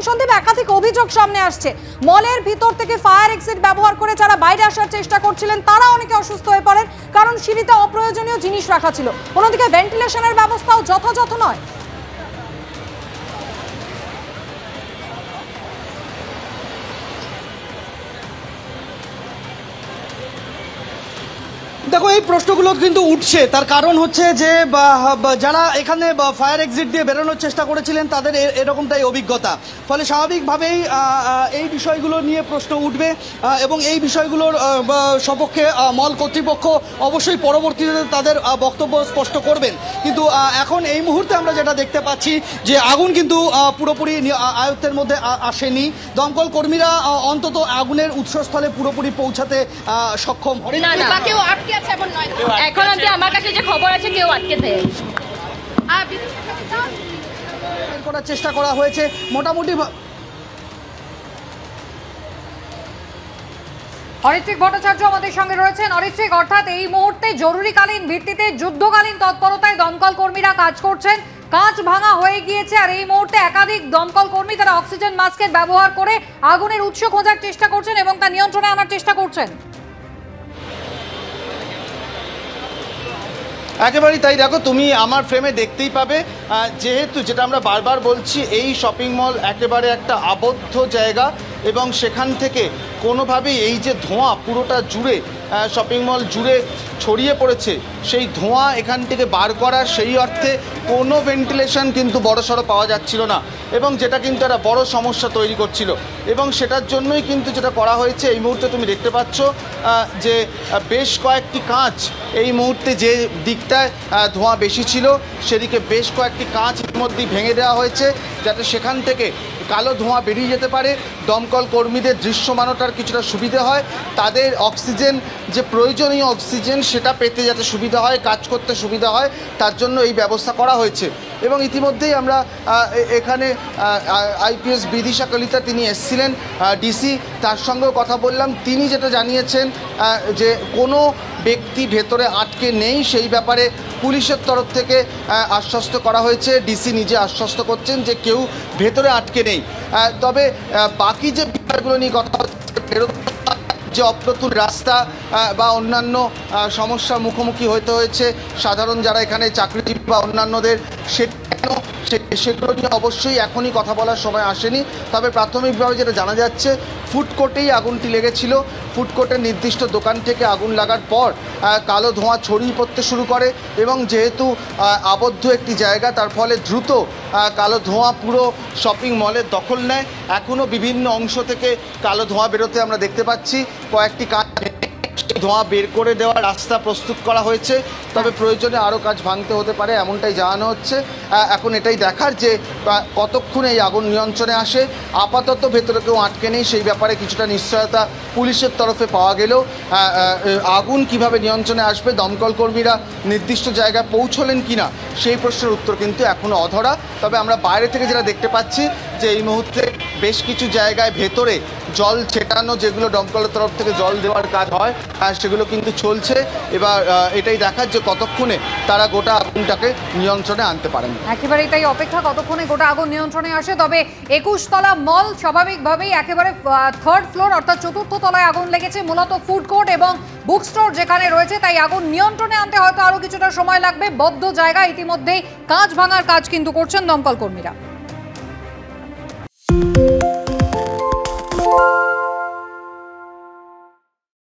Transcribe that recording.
সন্দীপ, একাধিক অভিযোগ সামনে আসছে। মলের ভিতর থেকে ফায়ার এক্সিট ব্যবহার করে যারা বাইরে আসার চেষ্টা করছিলেন তারা অনেকে অসুস্থ হয়ে পড়েন, কারণ সিঁড়িতে অপ্রয়োজনীয় জিনিস রাখা ছিল। অন্যদিকে ভেন্টিলেশনের ব্যবস্থাও যথাযথ নয়। দেখো, এই প্রশ্নগুলো কিন্তু উঠছে, তার কারণ হচ্ছে যে যারা এখানে ফায়ার এক্সিট দিয়ে বেরোনোর চেষ্টা করেছিলেন তাদের এরকমটাই অভিজ্ঞতা। ফলে স্বাভাবিকভাবেই এই বিষয়গুলো নিয়ে প্রশ্ন উঠবে এবং এই বিষয়গুলোর সপক্ষে মল কর্তৃপক্ষ অবশ্যই পরবর্তীতে তাদের বক্তব্য স্পষ্ট করবেন। কিন্তু এখন এই মুহূর্তে আমরা যেটা দেখতে পাচ্ছি যে আগুন কিন্তু পুরোপুরি আয়ত্তের মধ্যে আসেনি। দমকল কর্মীরা অন্তত আগুনের উৎসস্থলে পুরোপুরি পৌঁছাতে সক্ষম হয় না। এখন অব্দি আমার কাছে যে খবর আছে কেউ আটকে দেয় করার চেষ্টা করা হয়েছে মোটামুটি। অরিত্রিক ভট্টাচার্য আমাদের সঙ্গে রয়েছেন। অরিত্রিক, অর্থাৎ এই মুহূর্তে জরুরিকালীন ভিত্তিতে যুদ্ধকালীন তৎপরতায় দমকল কর্মীরা কাজ করছেন, কাঁচ ভাঙা হয়ে গিয়েছে, আর এই মুহূর্তে একাধিক দমকল কর্মী তারা অক্সিজেন মাস্কের ব্যবহার করে আগুনের উৎস খোঁজার চেষ্টা করছেন এবং তা নিয়ন্ত্রণে আনার চেষ্টা করছেন। একেবারেই তাই। দেখো, তুমি আমার ফ্রেমে দেখতেই পাবে, যেহেতু যেটা আমরা বারবার বলছি, এই শপিং মল একেবারে একটা আবদ্ধ জায়গা এবং সেখান থেকে কোনোভাবেই এই যে ধোঁয়া পুরোটা জুড়ে শপিং মল জুড়ে ছড়িয়ে পড়েছে, সেই ধোঁয়া এখান থেকে বার করার সেই অর্থে কোনো ভেন্টিলেশন কিন্তু বড়সড় পাওয়া যাচ্ছিল না এবং যেটা কিন্তু একটা বড় সমস্যা তৈরি করছিল। এবং সেটার জন্যই কিন্তু যেটা করা হয়েছে, এই মুহূর্তে তুমি দেখতে পাচ্ছ যে বেশ কয়েকটি কাঁচ, এই মুহূর্তে যে দিকটায় ধোঁয়া বেশি ছিল সেদিকে বেশ কয়েকটি কাঁচ ইতিমধ্যেই ভেঙে দেওয়া হয়েছে, যাতে সেখান থেকে কালো ধোঁয়া বেরিয়ে যেতে পারে, দমকল কর্মীদের দৃশ্যমানতার কিছুটা সুবিধে হয়, তাদের অক্সিজেন যে প্রয়োজনীয় অক্সিজেন সেটা পেতে যাতে সুবিধা হয়, কাজ করতে সুবিধা হয়, তার জন্য এই ব্যবস্থা করা হয়েছে। এবং ইতিমধ্যেই আমরা এখানে আইপিএস বিদিশা কলিতা তিনি এসেছিলেন, ডিসি, তার সঙ্গেও কথা বললাম। তিনি যেটা জানিয়েছেন যে কোনো ব্যক্তি ভেতরে আটকে নেই, সেই ব্যাপারে পুলিশের তরফ থেকে আশ্বস্ত করা হয়েছে। ডিসি নিজে আশ্বস্ত করছেন যে কেউ ভেতরে আটকে নেই। তবে বাকি যে বিষয়গুলো নিয়ে কথা হচ্ছে, যে অপ্রতুল রাস্তা বা অন্যান্য সমস্যার মুখোমুখি হতে হয়েছে সাধারণ যারা এখানে চাকরিজীবী বা অন্যান্যদের, সেগুলো নিয়ে অবশ্যই এখনই কথা বলার সময় আসেনি। তবে প্রাথমিকভাবে যেটা জানা যাচ্ছে, ফুড কোর্টেই আগুনটি লেগেছিল। ফুড কোর্টের নির্দিষ্ট দোকান থেকে আগুন লাগার পর কালো ধোঁয়া ছড়িয়ে পড়তে শুরু করে এবং যেহেতু আবদ্ধ একটি জায়গা, তার ফলে দ্রুত কালো ধোঁয়া পুরো শপিং মলের দখল নেয়। এখনও বিভিন্ন অংশ থেকে কালো ধোঁয়া বেরোতে আমরা দেখতে পাচ্ছি। কয়েকটি কাজ ধোঁয়া বের করে দেওয়ার রাস্তা প্রস্তুত করা হয়েছে, তবে প্রয়োজনে আরও কাজ ভাঙতে হতে পারে এমনটাই জানানো হচ্ছে। এখন এটাই দেখার যে কতক্ষণে এই আগুন নিয়ন্ত্রণে আসে। আপাতত ভেতরে কেউ আটকে নেই, সেই ব্যাপারে কিছুটা নিশ্চয়তা পুলিশের তরফে পাওয়া গেলেও আগুন কিভাবে নিয়ন্ত্রণে আসবে, দমকল কর্মীরা নির্দিষ্ট জায়গায় পৌঁছলেন কিনা, সেই প্রশ্নের উত্তর কিন্তু এখনও অধরা। তবে আমরা বাইরে থেকে যেটা দেখতে পাচ্ছি যে এই মুহূর্তে বেশ কিছু জায়গায় ভেতরে জল ছেটানো, যেগুলো দমকলের তরফ থেকে জল দেওয়ার কাজ হয়, সেগুলো কিন্তু চলছে। এবার এটাই দেখার যে কতক্ষণে তারা গোটা আগুনটাকে নিয়ন্ত্রণে আনতে পারেন। একেবারেই তাই, অপেক্ষা কতক্ষণে গোটা আগুন নিয়ন্ত্রণে আসে। তবে 21 তলা মল, স্বাভাবিকভাবেই একেবারে থার্ড ফ্লোর অর্থাৎ চতুর্থ তলায় আগুন লেগেছে, মূলত ফুড কোর্ট এবং বুক স্টোর যেখানে রয়েছে, তাই আগুন নিয়ন্ত্রণে আনতে হয়তো আরও কিছুটা সময় লাগবে। বদ্ধ জায়গা, ইতিমধ্যেই কাঁচ ভাঙার কাজ কিন্তু করছেন দমকল কর্মীরা।